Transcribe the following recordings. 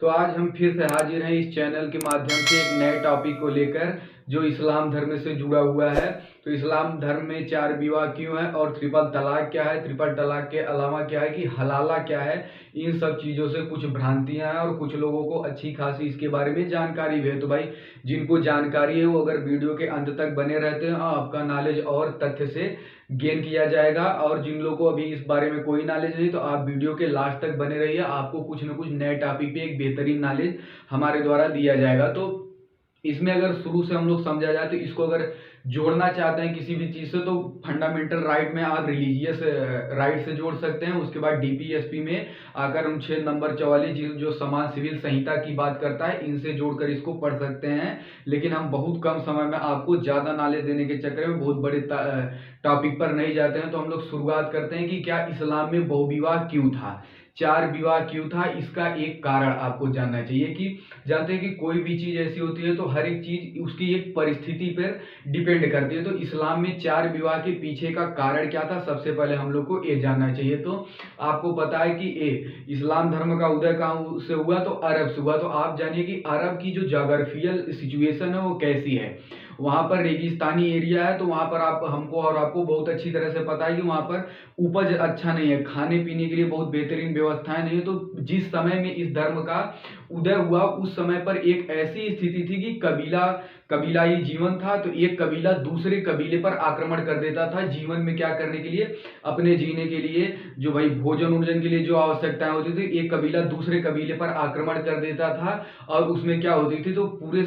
तो आज हम फिर से हाजिर हैं इस चैनल के माध्यम से एक नए टॉपिक को लेकर जो इस्लाम धर्म से जुड़ा हुआ है। तो इस्लाम धर्म में 4 विवाह क्यों है और ट्रिपल तलाक क्या है, ट्रिपल तलाक के अलावा क्या है कि हलाला क्या है, इन सब चीज़ों से कुछ भ्रांतियां हैं और कुछ लोगों को अच्छी खासी इसके बारे में जानकारी भी है। तो भाई जिनको जानकारी है वो अगर वीडियो के अंत तक बने रहते हैं आपका नॉलेज और तथ्य से गेन किया जाएगा। और जिन लोगों को अभी इस बारे में कोई नॉलेज नहीं तो आप वीडियो के लास्ट तक बने रहिए, आपको कुछ ना कुछ नए टॉपिक पे एक बेहतरीन नॉलेज हमारे द्वारा दिया जाएगा। तो इसमें अगर शुरू से हम लोग समझा जाए तो इसको अगर जोड़ना चाहते हैं किसी भी चीज़ से तो फंडामेंटल राइट में आप रिलीजियस राइट से जोड़ सकते हैं। उसके बाद डीपीएसपी में आकर अनुच्छेद नंबर 44 जो समान सिविल संहिता की बात करता है इनसे जोड़कर इसको पढ़ सकते हैं। लेकिन हम बहुत कम समय में आपको ज़्यादा नॉलेज देने के चक्कर में बहुत बड़े टॉपिक पर नहीं जाते हैं। तो हम लोग शुरुआत करते हैं कि क्या इस्लाम में बहुविवाह क्यों था, 4 विवाह क्यों था। इसका एक कारण आपको जानना चाहिए कि जानते हैं कि कोई भी चीज़ ऐसी होती है तो हर एक चीज़ उसकी एक परिस्थिति पर डिपेंड करती है। तो इस्लाम में 4 विवाह के पीछे का कारण क्या था, सबसे पहले हम लोग को ये जानना चाहिए। तो आपको पता है कि इस्लाम धर्म का उदय कहाँ से हुआ, तो अरब से हुआ। तो आप जानिए कि अरब की जो जोग्राफियल सिचुएशन है वो कैसी है। वहाँ पर रेगिस्तानी एरिया है, तो वहाँ पर आप हमको और आपको बहुत अच्छी तरह से पता है कि वहाँ पर उपज अच्छा नहीं है, खाने पीने के लिए बहुत बेहतरीन व्यवस्थाएं नहीं है। तो जिस समय में इस धर्म का उदय हुआ उस समय पर एक ऐसी स्थिति थी कि कबीलाई जीवन था। तो एक कबीला दूसरे कबीले पर आक्रमण कर देता था जीवन में क्या करने के लिए, अपने जीने के लिए, जो भाई भोजन उर्जन के लिए जो आवश्यकताएं होती थी, एक कबीला दूसरे कबीले पर आक्रमण कर देता था। और उसमें क्या होती थी, तो पूरे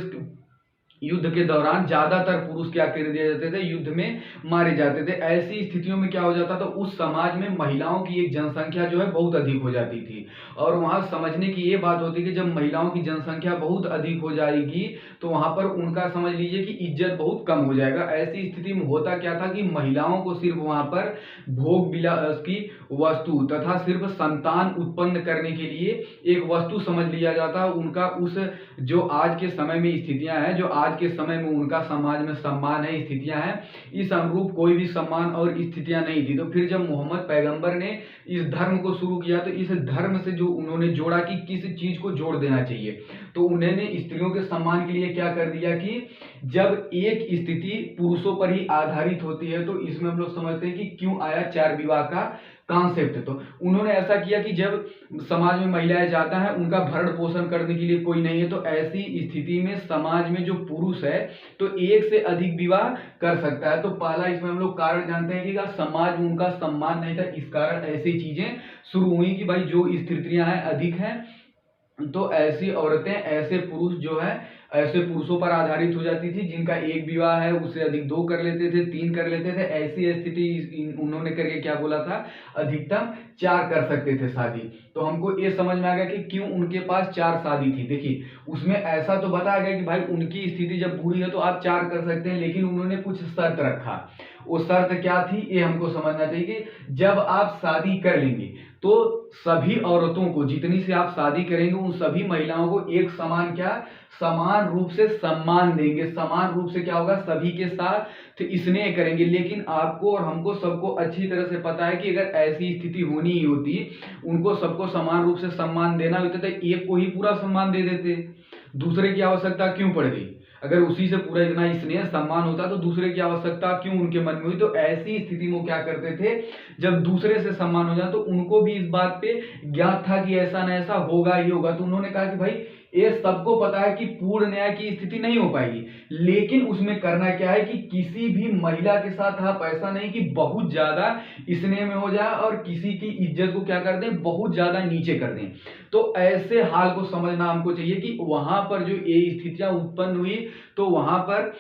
युद्ध के दौरान ज्यादातर पुरुष क्या कर दिए जाते थे, युद्ध में मारे जाते थे। ऐसी स्थितियों में क्या हो जाता था, उस समाज में महिलाओं की एक जनसंख्या जो है बहुत अधिक हो जाती थी। और वहां समझने की ये बात होती कि जब महिलाओं की जनसंख्या बहुत अधिक हो जाएगी तो वहां पर उनका समझ लीजिए कि इज्जत बहुत कम हो जाएगा। ऐसी स्थिति में होता क्या था कि महिलाओं को सिर्फ वहां पर भोग विलास की वस्तु तथा सिर्फ संतान उत्पन्न करने के लिए एक वस्तु समझ लिया जाता। उनका उस जो आज के समय में स्थितियां हैं, जो आज के समय में उनका समाज में सम्मान है, स्थितियां हैं, इस अनुरूप कोई भी सम्मान और स्थितियां नहीं थी। तो फिर जब मोहम्मद पैगंबर ने इस धर्म को शुरू किया तो इस धर्म से जो उन्होंने जोड़ा कि किस चीज को जोड़ देना चाहिए, तो उन्होंने स्त्रियों के सम्मान के लिए क्या कर दिया कि जब एक स्थिति पुरुषों पर ही आधारित होती है तो इसमें हम लोग समझते हैं कि क्यों आया 4 विवाह का कॉन्सेप्ट। तो उन्होंने ऐसा किया कि जब समाज में महिलाएं जाता है उनका भरण पोषण करने के लिए कोई नहीं है, तो ऐसी स्थिति में समाज में जो पुरुष है तो एक से अधिक विवाह कर सकता है। तो पहला इसमें हम लोग कारण जानते हैं कि समाज में उनका सम्मान नहीं था, इस कारण ऐसी चीजें शुरू हुई कि भाई जो स्त्रियां हैं अधिक हैं तो ऐसी औरतें, ऐसे पुरुष जो है ऐसे पुरुषों पर आधारित हो जाती थी जिनका एक विवाह है उससे अधिक 2 कर लेते थे, 3 कर लेते थे। ऐसी स्थिति उन्होंने करके क्या बोला था, अधिकतम 4 कर सकते थे शादी। तो हमको ये समझ में आ गया कि क्यों उनके पास 4 शादी थी। देखिए उसमें ऐसा तो बताया गया कि भाई उनकी स्थिति जब बुरी है तो आप 4 कर सकते हैं, लेकिन उन्होंने कुछ शर्त रखा। वो शर्त क्या थी ये हमको समझना चाहिए कि जब आप शादी कर लेंगे तो सभी औरतों को, जितनी से आप शादी करेंगे उन सभी महिलाओं को एक समान क्या, समान रूप से सम्मान देंगे। समान रूप से क्या होगा, सभी के साथ स्नेह करेंगे। लेकिन आपको और हमको सबको अच्छी तरह से पता है कि अगर ऐसी स्थिति होनी ही होती, उनको सबको समान रूप से सम्मान देना होता तो एक को ही पूरा सम्मान दे देते, दूसरे की आवश्यकता क्यों पड़ गई। अगर उसी से पूरा इतना स्नेह सम्मान होता तो दूसरे की आवश्यकता क्यों उनके मन में हुई। तो ऐसी स्थिति में क्या करते थे, जब दूसरे से सम्मान हो जाए तो उनको भी इस बात पे ज्ञात था कि ऐसा न ऐसा होगा ही होगा। तो उन्होंने कहा कि भाई ये सबको पता है कि पूर्ण न्याय की स्थिति नहीं हो पाएगी, लेकिन उसमें करना क्या है कि किसी भी महिला के साथ आप ऐसा नहीं कि बहुत ज्यादा स्नेह में हो जाए और किसी की इज्जत को क्या कर दें, बहुत ज्यादा नीचे कर दें। तो ऐसे हाल को समझना हमको चाहिए कि वहां पर जो ये स्थितियां उत्पन्न हुई तो वहां पर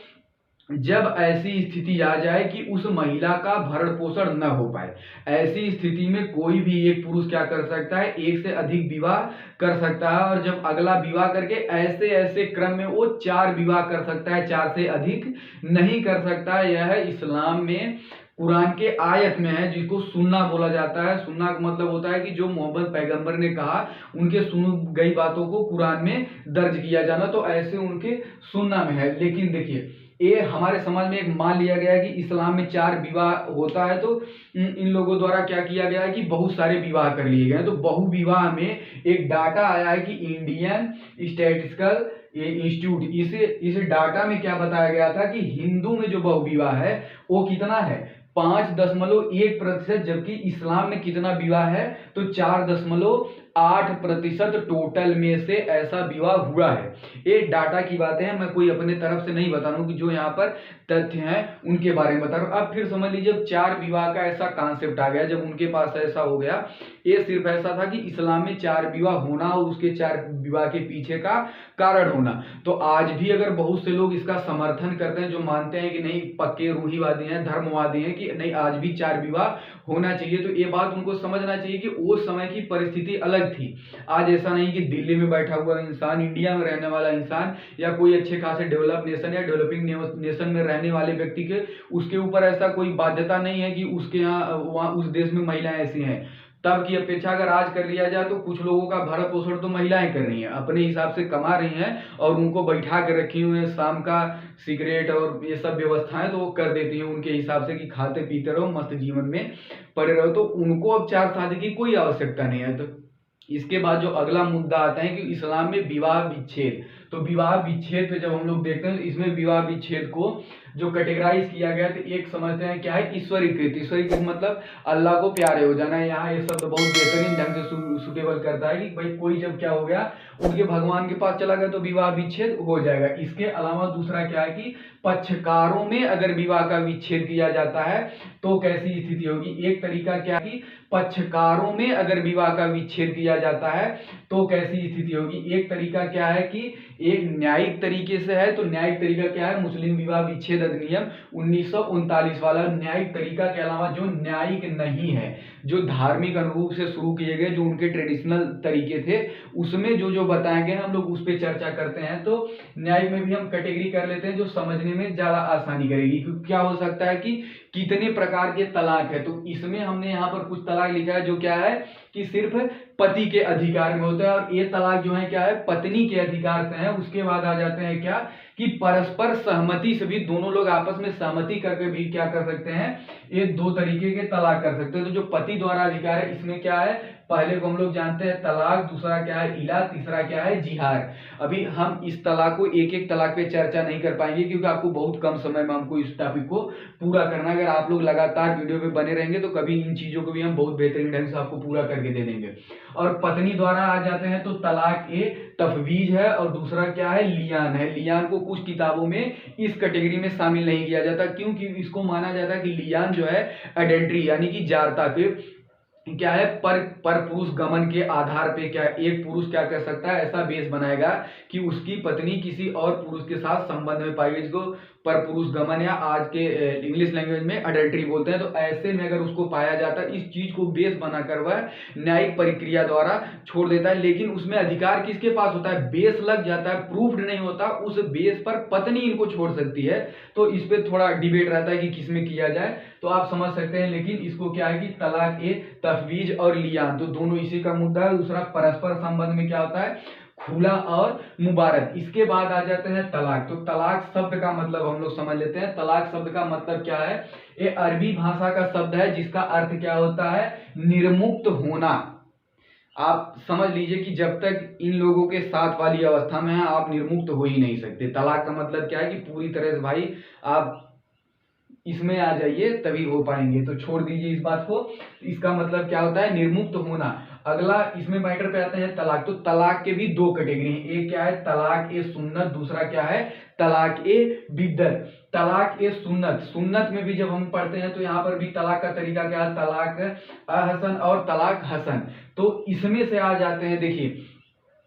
जब ऐसी स्थिति आ जाए कि उस महिला का भरण पोषण न हो पाए, ऐसी स्थिति में कोई भी एक पुरुष क्या कर सकता है, एक से अधिक विवाह कर सकता है। और जब अगला विवाह करके ऐसे ऐसे क्रम में वो 4 विवाह कर सकता है, 4 से अधिक नहीं कर सकता। यह इस्लाम में कुरान के आयत में है जिसको सुन्ना बोला जाता है। सुन्ना का मतलब होता है कि जो मोहम्मद पैगंबर ने कहा उनके सुनी गई बातों को कुरान में दर्ज किया जाना, तो ऐसे उनके सुन्ना में है। लेकिन देखिए ये हमारे समाज में एक मान लिया गया है कि इस्लाम में 4 विवाह होता है, तो इन लोगों द्वारा क्या किया गया है कि बहुत सारे विवाह कर लिए गए हैं। तो बहु विवाह में एक डाटा आया है कि इंडियन स्टैटिस्टिकल इंस्टीट्यूट, इस डाटा में क्या बताया गया था कि हिंदू में जो बहु विवाह है वो कितना है 5.1%, जबकि इस्लाम में कितना विवाह है तो 4.8% टोटल में से ऐसा विवाह हुआ है। ये डाटा की बातें हैं, मैं कोई अपने तरफ से नहीं बता रहा हूँ, कि जो यहाँ पर तथ्य हैं उनके बारे में बता रहा हूँ। अब फिर समझ लीजिए, जब 4 विवाह का ऐसा कॉन्सेप्ट आ गया, जब उनके पास ऐसा हो गया, ये सिर्फ ऐसा था कि इस्लाम में 4 विवाह होना और उसके 4 विवाह के पीछे का कारण होना। तो आज भी अगर बहुत से लोग इसका समर्थन करते हैं, जो मानते हैं कि नहीं पक्के रूढ़िवादी हैं, धर्मवादी हैं, कि नहीं आज भी 4 विवाह होना चाहिए, तो ये बात उनको समझना चाहिए कि उस समय की परिस्थिति अलग थी। आज ऐसा नहीं कि दिल्ली में बैठा हुआ इंसान, इंडिया में रहने वाला इंसान, या कोई अच्छे खासे डेवलप नेशन या डेवलपिंग नेशन में रहने वाले व्यक्ति के उसके ऊपर ऐसा कोई बाध्यता नहीं है कि उसके यहाँ वहाँ उस देश में महिलाएं ऐसी हैं। तब की अपेक्षा अगर आज कर लिया जाए, तो कुछ लोगों का भरण पोषण तो महिलाएं कर रही हैं, अपने हिसाब से कमा रही हैं, और उनको बैठा के रखी हुई है, शाम का सिगरेट और ये सब व्यवस्थाएं तो वो कर देती हैं उनके हिसाब से कि खाते पीते रहो, मस्त जीवन में पड़े रहो। तो उनको अब 4 शादी की कोई आवश्यकता नहीं है। तो इसके बाद जो अगला मुद्दा आता है कि इस्लाम में विवाह विच्छेद, तो विवाह विच्छेद पे जब हम लोग देखते हैं, तो इसमें विवाह विच्छेद को जो कैटेगराइज किया गया, तो एक समझते हैं क्या है, ईश्वरीकृत। ईश्वरीकृत मतलब अल्लाह को प्यारे हो जाना। यहाँ ये शब्द बहुत बेहतरीन ढंग से सुटेबल करता है कि भाई कोई जब क्या हो गया, उनके भगवान के पास चला गया, तो विवाह विच्छेद हो जाएगा। इसके अलावा दूसरा क्या है कि पक्षकारों में अगर विवाह का विच्छेद किया जाता है तो कैसी स्थिति होगी। एक तरीका क्या है कि पक्षकारों में अगर विवाह का विच्छेद किया जाता है तो कैसी स्थिति होगी। एक तरीका क्या है कि एक न्यायिक तरीके से है, तो न्यायिक तरीका क्या है, मुस्लिम विवाह विच्छेद अधिनियम 1939 वाला न्यायिक तरीका के अलावा जो न्यायिक नहीं है, जो धार्मिक अनुरूप से शुरू किए गए, जो उनके ट्रेडिशनल तरीके थे, उसमें जो जो बताए गए हम लोग उस पर चर्चा करते हैं। तो न्यायिक में भी हम कैटेगरी कर लेते हैं जो समझने में ज्यादा आसानी करेगी, क्योंकि क्या हो सकता है कि कितने प्रकार के तलाक है। तो इसमें हमने यहाँ पर कुछ तलाक लिखा है जो क्या है कि सिर्फ पति के अधिकार में होता है, और ये तलाक जो है क्या है पत्नी के अधिकार से है। उसके बाद आ जाते हैं क्या कि परस्पर सहमति से भी दोनों लोग आपस में सहमति करके भी क्या कर सकते हैं, ये 2 तरीके के तलाक कर सकते हैं। तो जो पति द्वारा अधिकार है, इसमें क्या है, पहले को हम लोग जानते हैं तलाक, दूसरा क्या है इला, तीसरा क्या है जिहार। अभी हम इस तलाक को एक एक तलाक पे चर्चा नहीं कर पाएंगे, क्योंकि आपको बहुत कम समय में हमको इस टॉपिक को पूरा करना है। अगर आप लोग लगातार वीडियो पे बने रहेंगे तो कभी इन चीजों को भी हम बहुत बेहतरीन ढंग से आपको पूरा करके दे देंगे। और पत्नी द्वारा आ जाते हैं तो तलाक ए तफवीज है, और दूसरा क्या है लियान है। लियान को कुछ किताबों में इस कैटेगरी में शामिल नहीं किया जाता, क्योंकि इसको माना जाता है कि लियान जो है एडेंट्री यानी कि जारता के क्या है पर पुरुष गमन के आधार पे क्या एक पुरुष क्या कर सकता है, ऐसा बेस बनाएगा कि उसकी पत्नी किसी और पुरुष के साथ संबंध में पाएगी, जिसको पर पुरुष गमन या आज के इंग्लिश लैंग्वेज में अडल्ट्री बोलते हैं। तो ऐसे में अगर उसको पाया जाता है, इस चीज को बेस बनाकर वह न्यायिक प्रक्रिया द्वारा छोड़ देता है। लेकिन उसमें अधिकार किसके पास होता है, बेस लग जाता है, प्रूफ्ड नहीं होता, उस बेस पर पत्नी इनको छोड़ सकती है। तो इस पे थोड़ा डिबेट रहता है कि किसमें किया जाए, तो आप समझ सकते हैं। लेकिन इसको क्या है कि तलाक ए तफवीज और लियान, तो दोनों इसी का मुद्दा है। दूसरा परस्पर संबंध में क्या होता है, खुला और मुबारक। इसके बाद आ जाते हैं तलाक। तो तलाक शब्द का मतलब हम लोग समझ लेते हैं। तलाक शब्द का मतलब क्या है, ये अरबी भाषा का शब्द है जिसका अर्थ क्या होता है, निर्मुक्त होना। आप समझ लीजिए कि जब तक इन लोगों के साथ वाली अवस्था में है, आप निर्मुक्त हो ही नहीं सकते। तलाक का मतलब क्या है कि पूरी तरह से भाई आप इसमें आ जाइए तभी हो पाएंगे, तो छोड़ दीजिए इस बात को। इसका मतलब क्या होता है, निर्मुक्त होना। अगला इसमें मैटर पे आते हैं तलाक। तो तलाक के भी 2 कैटेगरी हैं, एक क्या है तलाक ए सुन्नत, दूसरा क्या है तलाक ए बिद्दत। तलाक ए सुन्नत, सुन्नत में भी जब हम पढ़ते हैं तो यहाँ पर भी तलाक का तरीका क्या है, तलाक अहसन और तलाक हसन। तो इसमें से आ जाते हैं, देखिए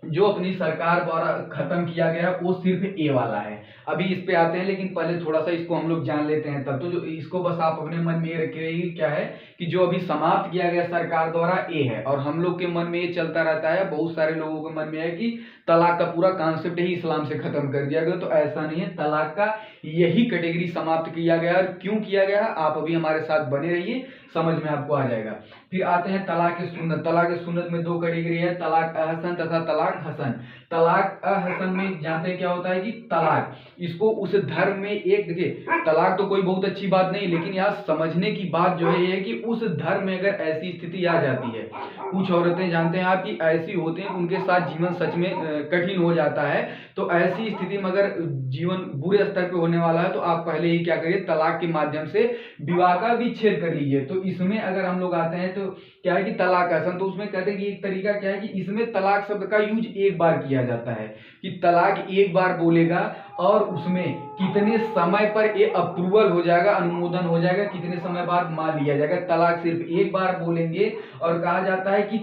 जो अपनी सरकार द्वारा खत्म किया गया वो सिर्फ ए वाला है। अभी इस पे आते हैं, लेकिन पहले थोड़ा सा इसको हम लोग जान लेते हैं तब। तो जो इसको बस आप अपने मन में ये रखिए क्या है कि जो अभी समाप्त किया गया सरकार द्वारा ए है, और हम लोग के मन में ये चलता रहता है, बहुत सारे लोगों के मन में है कि तलाक का पूरा कॉन्सेप्ट ही इस्लाम से खत्म कर दिया गया। तो ऐसा नहीं है, तलाक का यही कैटेगरी समाप्त किया गया। और क्यों किया गया, आप अभी हमारे साथ बने रहिए, समझ में आपको आ जाएगा। फिर आते हैं तलाक सुन्नत। तलाक सुन्नत में दो कैटेगरी है, तलाक अहसन तथा तलाक हसन। तलाक अहसन में जानते हैं क्या होता है कि तलाक, इसको उस धर्म में एक, देखिए तलाक तो कोई बहुत अच्छी बात नहीं, लेकिन यहाँ समझने की बात जो है ये है कि उस धर्म में अगर ऐसी स्थिति आ जाती है, कुछ औरतें जानते हैं आप कि ऐसी होती हैं उनके साथ जीवन सच में कठिन हो जाता है, तो ऐसी स्थिति में अगर जीवन बुरे स्तर पे होने वाला है तो आप पहले ही क्या करिए, तलाक के माध्यम से विवाह का विच्छेद कर लीजिए। तो इसमें अगर हम लोग आते हैं तो क्या है कि तलाक हसन, तो उसमें कहते हैं कि एक तरीका क्या है कि इसमें तलाक शब्द का यूज एक बार किया जाता है कि तलाक एक बार बोलेगा और उसमें कितने समय पर ये अप्रूवल हो जाएगा, अनुमोदन हो जाएगा, कितने समय बाद मान लिया जाएगा। तलाक सिर्फ एक बार बोलेंगे और कहा जाता है कि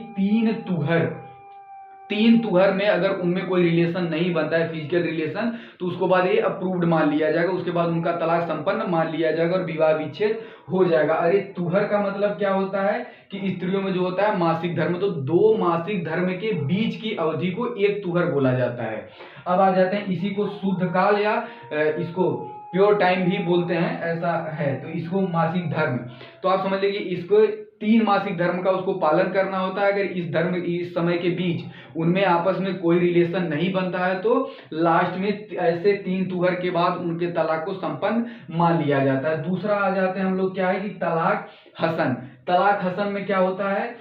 तीन तुहर में अगर उनमें कोई रिलेशन नहीं बनता है, फिजिकल रिलेशन, तो उसको बाद ये अप्रूव्ड मान लिया जाएगा, उसके बाद उनका तलाक संपन्न मान लिया जाएगा और विवाह विच्छेद हो जाएगा। अरे तुहर का मतलब क्या होता है कि स्त्रियों में जो होता है मासिक धर्म, तो 2 मासिक धर्म के बीच की अवधि को एक तुहर बोला जाता है। अब आ जाते हैं इसी को शुद्ध काल या इसको प्योर टाइम भी बोलते हैं, ऐसा है, तो इसको मासिक धर्म। तो आप समझ लीजिए इसको 3 मासिक धर्म का उसको पालन करना होता है। अगर इस समय के बीच उनमें आपस में कोई रिलेशन नहीं बनता है तो लास्ट में ऐसे 3 तुहर के बाद उनके तलाक को संपन्न मान लिया जाता है। दूसरा आ जाते हैं हम लोग क्या है कि तलाक हसन। तलाक हसन में क्या होता है,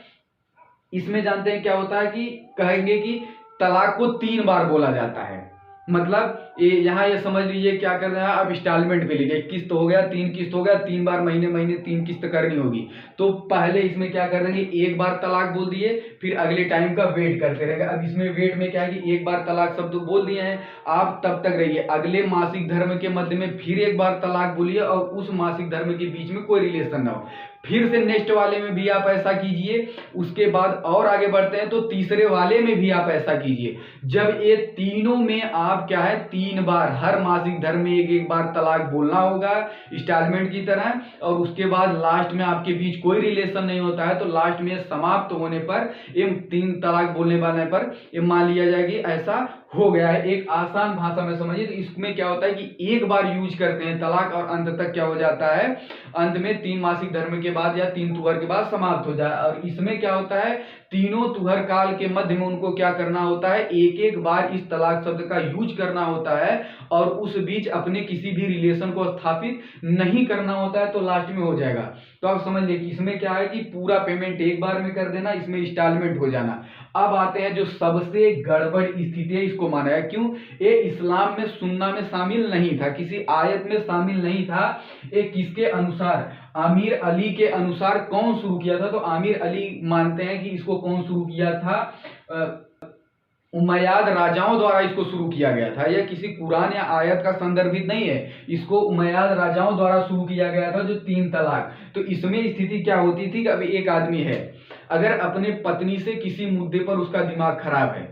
इसमें जानते हैं क्या होता है कि कहेंगे कि तलाक को 3 बार बोला जाता है। मतलब यहाँ ये समझ लीजिए क्या कर रहे हैं, अब इंस्टॉलमेंट पे लीजिए, किस्त हो गया, 3 किस्त हो गया, 3 बार महीने महीने 3 किस्त करनी होगी। तो पहले इसमें क्या कर रहे हैं, एक बार तलाक बोल दिए, फिर अगले टाइम का वेट करते रहेंगे। अब इसमें वेट में क्या है कि एक बार तलाक शब्द बोल दिए हैं, आप तब तक रहिए, अगले मासिक धर्म के मध्य में फिर एक बार तलाक बोलिए और उस मासिक धर्म के बीच में कोई रिलेशन ना हो, फिर से नेक्स्ट वाले में भी आप ऐसा कीजिए। उसके बाद और आगे बढ़ते हैं तो तीसरे वाले में भी आप ऐसा कीजिए। जब ये तीनों में आप क्या है 3 बार हर मासिक धर्म में एक बार तलाक बोलना होगा इंस्टॉलमेंट की तरह, और उसके बाद लास्ट में आपके बीच कोई रिलेशन नहीं होता है तो लास्ट में समाप्त होने पर ये 3 तलाक बोलने वाले पर ये मान लिया जाएगी ऐसा हो गया है। एक आसान भाषा में समझिए तो इसमें क्या होता है कि एक बार यूज करते हैं तलाक और अंत तक क्या हो जाता है, अंत में 3 मासिक धर्म के बाद या 3 तुहर के बाद समाप्त हो जाए। और इसमें क्या होता है, तीनों तुहर काल के मध्य में उनको क्या करना होता है, एक एक बार इस तलाक शब्द का यूज करना होता है और उस बीच अपने किसी भी रिलेशन को स्थापित नहीं करना होता है, तो लास्ट में हो जाएगा। तो आप समझ लीजिए इसमें क्या है कि पूरा पेमेंट एक बार में कर देना, इसमें इंस्टॉलमेंट हो जाना। अब आते हैं जो सबसे गड़बड़ स्थिति है, इसको माना है क्यों, ये इस्लाम में सुन्ना में शामिल नहीं था, किसी आयत में शामिल नहीं था। ये किसके अनुसार, आमिर अली के अनुसार कौन शुरू किया था, तो आमिर अली मानते हैं कि इसको कौन शुरू किया था, उमैयाद राजाओं द्वारा इसको शुरू किया गया था। यह किसी कुरान या आयत का संदर्भित नहीं है, इसको उमैयाद राजाओं द्वारा शुरू किया गया था जो 3 तलाक। तो इसमें स्थिति क्या होती थी कि अब एक आदमी है, अगर अपने पत्नी से किसी मुद्दे पर उसका दिमाग खराब है,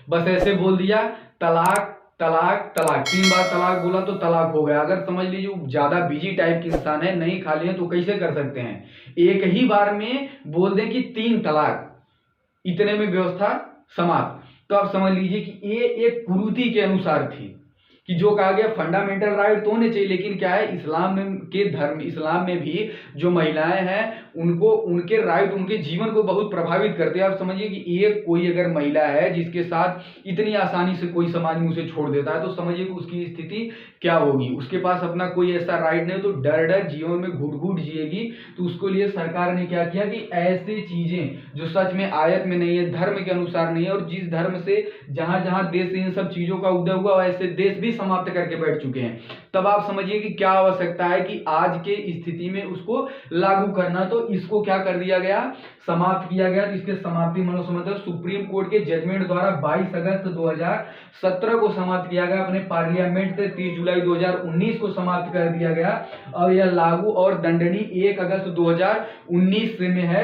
बस ऐसे बोल दिया तलाक तलाक तलाक, 3 बार तलाक बोला तो तलाक हो गया। अगर समझ लीजिए ज्यादा बिजी टाइप के इंसान है, नहीं खाली है, तो कैसे कर सकते हैं, एक ही बार में बोल दें कि 3 तलाक, इतने में व्यवस्था समाप्त। तो आप समझ लीजिए कि ये एक कुरीति के अनुसार थी कि जो कहा गया फंडामेंटल राइट तो होने चाहिए, लेकिन क्या है इस्लाम में भी जो महिलाएं हैं उनको उनके राइट उनके जीवन को बहुत प्रभावित करते हैं। आप समझिए कि एक कोई अगर महिला है जिसके साथ इतनी आसानी से कोई समाज में उसे छोड़ देता है, तो समझिए कि उसकी स्थिति क्या होगी, उसके पास अपना कोई ऐसा राइट नहीं, तो डर डर जीवन में घुट घुट जिएगी। तो उसको लिए सरकार ने क्या किया कि ऐसी चीजें जो सच में आयत में नहीं है, धर्म के अनुसार नहीं है, और जिस धर्म से जहां जहां देश इन सब चीजों का उदय हुआ ऐसे देश भी समाप्त करके बैठ चुके हैं, तब आप समझिए कि क्या आवश्यकता है कि आज के स्थिति में उसको लागू करना। तो इसको क्या कर दिया गया, समाप्त किया गया। तो इसके समाप्ति मतलब सुप्रीम कोर्ट के जजमेंट द्वारा 22 अगस्त 2017 को समाप्त किया गया, अपने पार्लियामेंट से 30 जुलाई 2019 को समाप्त कर दिया गया, और यह लागू और दंडनीय 1 अगस्त 2019 में है,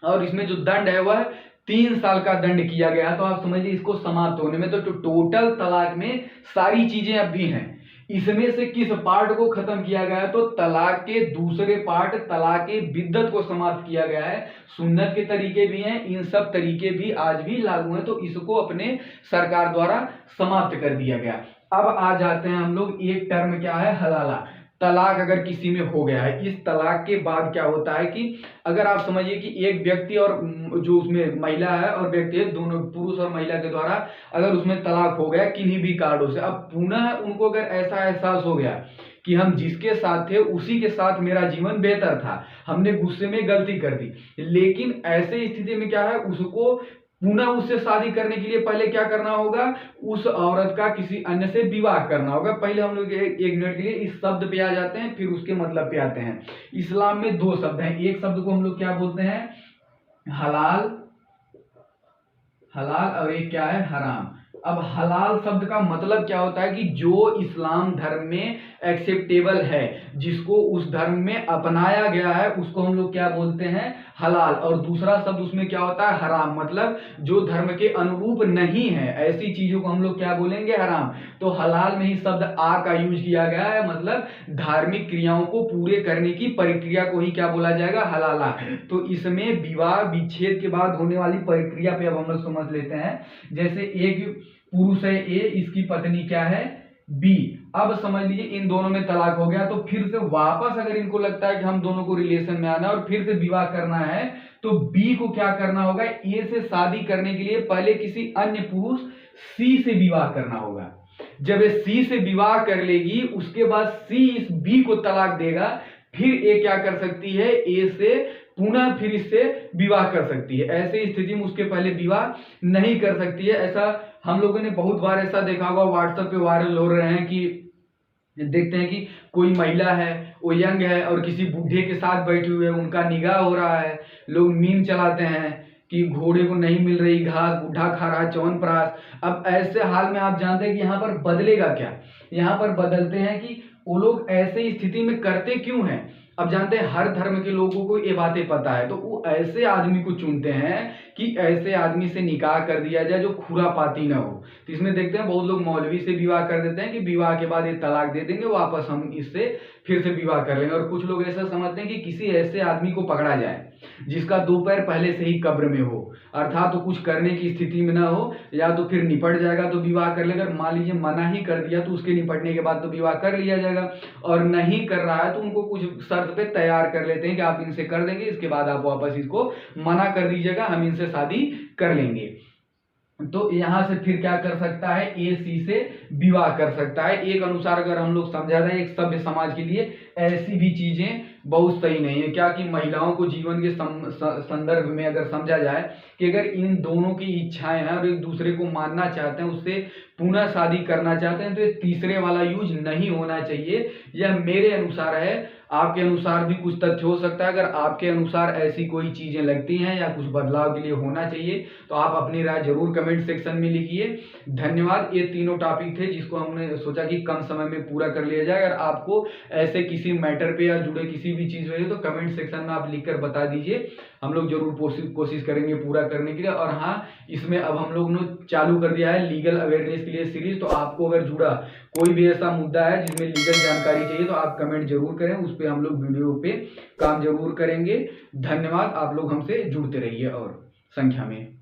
और इसमें जो दंड है वह 3 साल का दंड किया गया। तो आप समझिए इसको समाप्त होने में, तो टोटल तलाक में सारी चीजें अब भी हैं, इसमें से किस पार्ट को खत्म किया गया है, तो तलाक के दूसरे पार्ट तलाक बिद्दत को समाप्त किया गया है। सुन्नत के तरीके भी हैं, इन सब तरीके भी आज भी लागू हैं, तो इसको अपने सरकार द्वारा समाप्त कर दिया गया। अब आ जाते हैं हम लोग, एक टर्म क्या है हलाला। तलाक अगर किसी में हो गया है, इस तलाक के बाद क्या होता है कि अगर आप समझिए कि एक व्यक्ति और जो उसमें महिला है और व्यक्ति है, दोनों पुरुष और महिला के द्वारा अगर उसमें तलाक हो गया किन्हीं भी कारणों से, अब पुनः उनको अगर ऐसा एहसास हो गया कि हम जिसके साथ थे उसी के साथ मेरा जीवन बेहतर था, हमने गुस्से में गलती कर दी, लेकिन ऐसे स्थिति में क्या है, उसको पुनः उससे शादी करने के लिए पहले क्या करना होगा, उस औरत का किसी अन्य से विवाह करना होगा। पहले हम लोग एक मिनट के लिए इस शब्द पे आ जाते हैं, फिर उसके मतलब पे आते हैं। इस्लाम में दो शब्द हैं, एक शब्द को हम लोग क्या बोलते हैं, हलाल, हलाल, और एक क्या है, हराम। अब हलाल शब्द का मतलब क्या होता है कि जो इस्लाम धर्म में एक्सेप्टेबल है, जिसको उस धर्म में अपनाया गया है, उसको हम लोग क्या बोलते हैं, हलाल। और दूसरा शब्द उसमें क्या होता है, हराम, मतलब जो धर्म के अनुरूप नहीं है, ऐसी चीजों को हम लोग क्या बोलेंगे, हराम। तो हलाल में ही शब्द आ का यूज किया गया है, मतलब धार्मिक क्रियाओं को पूरे करने की प्रक्रिया को ही क्या बोला जाएगा, हलाला। तो इसमें विवाह विच्छेद के बाद होने वाली प्रक्रिया पे अब हम लोग समझ लेते हैं। जैसे एक पुरुष है ए, इसकी पत्नी क्या है, बी। अब समझ लीजिए इन दोनों में तलाक हो गया, तो फिर से वापस अगर इनको लगता है कि हम दोनों को रिलेशन में आना है और फिर से विवाह करना है, तो बी को क्या करना होगा, ए से शादी करने के लिए पहले किसी अन्य पुरुष सी से विवाह करना होगा। जब ये सी से विवाह कर लेगी, उसके बाद सी इस बी को तलाक देगा, फिर ए क्या कर सकती है, ए से पुनः फिर इससे विवाह कर सकती है। ऐसे स्थिति में उसके पहले विवाह नहीं कर सकती है। ऐसा हम लोगों ने बहुत बार ऐसा देखा होगा, व्हाट्सएप पे वायरल हो रहे हैं कि देखते हैं कि कोई महिला है, वो यंग है और किसी बूढ़े के साथ बैठी हुई है, उनका निगाह हो रहा है, लोग मीम चलाते हैं कि घोड़े को नहीं मिल रही घास, बूढ़ा खा रहा है च्यवनप्राश। अब ऐसे हाल में आप जानते हैं कि यहाँ पर बदलेगा क्या, यहाँ पर बदलते हैं कि वो लोग ऐसे स्थिति में करते क्यों हैं। अब जानते हैं हर धर्म के लोगों को ये बातें पता है, तो वो ऐसे आदमी को चुनते हैं कि ऐसे आदमी से निकाह कर दिया जाए जो खुरापाती ना हो। तो इसमें देखते हैं बहुत लोग मौलवी से विवाह कर देते हैं कि विवाह के बाद ये तलाक दे देंगे, वापस हम इससे फिर से विवाह कर लेंगे। और कुछ लोग ऐसा समझते हैं कि किसी ऐसे आदमी को पकड़ा जाए जिसका दो पैर पहले से ही कब्र में हो, अर्थात तो कुछ करने की स्थिति में ना हो, या तो फिर निपट जाएगा तो विवाह कर लेगा, मान लीजिए मना ही कर दिया तो उसके निपटने के बाद तो विवाह कर लिया जाएगा, और नहीं कर रहा है तो उनको कुछ शर्त पे तैयार कर लेते हैं कि आप इनसे कर देंगे, इसके बाद आप वापस इसको मना कर दीजिएगा, हम इनसे शादी कर लेंगे। तो यहां से फिर क्या कर सकता है, ए सी से विवाह कर सकता है। एक अनुसार अगर हम लोग समझा जाए, एक सभ्य समाज के लिए ऐसी भी चीजें बहुत सही नहीं है। क्या कि महिलाओं को जीवन के संदर्भ में अगर समझा जाए कि अगर इन दोनों की इच्छाएं हैं और एक दूसरे को मानना चाहते हैं, उससे पुनः शादी करना चाहते हैं, तो ये तीसरे वाला यूज नहीं होना चाहिए। यह मेरे अनुसार है, आपके अनुसार भी कुछ तथ्य हो सकता है। अगर आपके अनुसार ऐसी कोई चीजें लगती हैं या कुछ बदलाव के लिए होना चाहिए, तो आप अपनी राय जरूर कमेंट सेक्शन में लिखिए। धन्यवाद। ये तीनों टॉपिक थे जिसको हमने सोचा कि कम समय में पूरा कर लिया जाए। अगर आपको ऐसे किसी मैटर पे या जुड़े किसी भी चीज में तो कमेंट सेक्शन में आप लिखकर बता दीजिए, हम लोग जरूर कोशिश करेंगे पूरा करने के लिए। और हाँ, इसमें अब हम लोग ने चालू कर दिया है लीगल अवेयरनेस के लिए सीरीज, तो आपको अगर जुड़ा कोई भी ऐसा मुद्दा है जिसमें लीगल जानकारी चाहिए तो आप कमेंट जरूर करें, उस पर हम लोग वीडियो पे काम जरूर करेंगे। धन्यवाद। आप लोग हमसे जुड़ते रहिए और संख्या में।